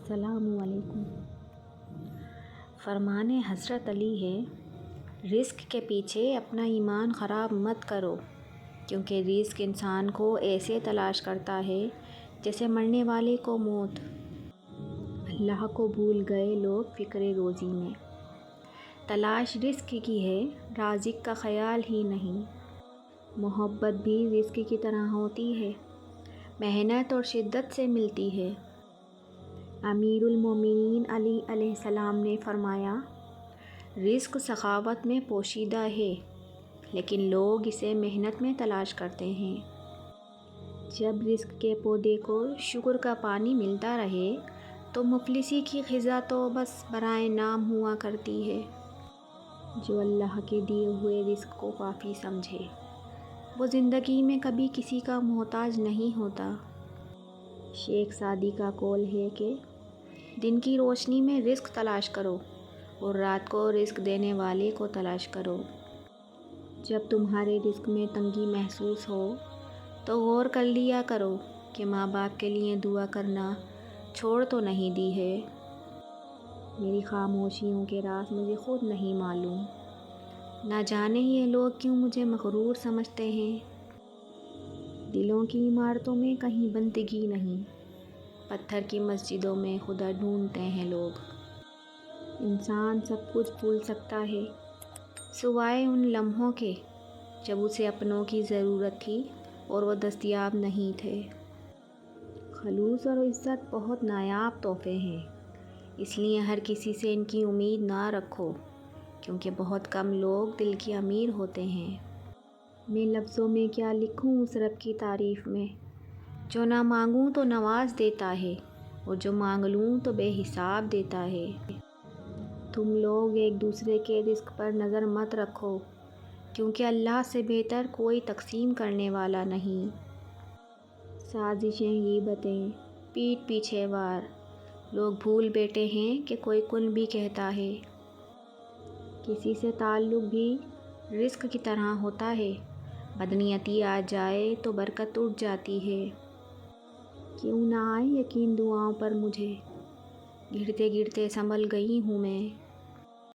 السلام علیکم۔ فرمان حضرت علی ہے، رزق کے پیچھے اپنا ایمان خراب مت کرو، کیونکہ رزق انسان کو ایسے تلاش کرتا ہے جیسے مرنے والے کو موت۔ اللہ کو بھول گئے لوگ فکر روزی میں، تلاش رزق کی ہے رازق کا خیال ہی نہیں۔ محبت بھی رزق کی طرح ہوتی ہے، محنت اور شدت سے ملتی ہے۔ امیر المومنین علی علیہ السلام نے فرمایا، رزق سخاوت میں پوشیدہ ہے، لیکن لوگ اسے محنت میں تلاش کرتے ہیں۔ جب رزق کے پودے کو شکر کا پانی ملتا رہے تو مفلسی کی غذا تو بس برائے نام ہوا کرتی ہے۔ جو اللہ کے دیے ہوئے رزق کو کافی سمجھے، وہ زندگی میں کبھی کسی کا محتاج نہیں ہوتا۔ شیخ سعدی کا قول ہے کہ دن کی روشنی میں رزق تلاش کرو اور رات کو رزق دینے والے کو تلاش کرو۔ جب تمہارے رزق میں تنگی محسوس ہو تو غور کر لیا کرو کہ ماں باپ کے لیے دعا کرنا چھوڑ تو نہیں دی ہے۔ میری خاموشیوں کے راز مجھے خود نہیں معلوم، نہ جانے یہ لوگ کیوں مجھے مغرور سمجھتے ہیں۔ دلوں کی عمارتوں میں کہیں بندگی نہیں، پتھر کی مسجدوں میں خدا ڈھونڈتے ہیں لوگ۔ انسان سب کچھ بھول سکتا ہے سوائے ان لمحوں کے جب اسے اپنوں کی ضرورت تھی اور وہ دستیاب نہیں تھے۔ خلوص اور عزت بہت نایاب تحفے ہیں، اس لیے ہر کسی سے ان کی امید نہ رکھو، کیونکہ بہت کم لوگ دل کے امیر ہوتے ہیں۔ میں لفظوں میں کیا لکھوں اس رب کی تعریف میں، جو نہ مانگوں تو نواز دیتا ہے اور جو مانگ لوں تو بے حساب دیتا ہے۔ تم لوگ ایک دوسرے کے رزق پر نظر مت رکھو، کیونکہ اللہ سے بہتر کوئی تقسیم کرنے والا نہیں۔ سازشیں، غیبتیں، پیٹھ پیچھے وار، لوگ بھول بیٹھے ہیں کہ کوئی کن بھی کہتا ہے۔ کسی سے تعلق بھی رزق کی طرح ہوتا ہے، بدنیتی آ جائے تو برکت اٹھ جاتی ہے۔ کیوں نہ آئے یقین دعاؤں پر مجھے، گرتے گرتے سنبھل گئی ہوں میں۔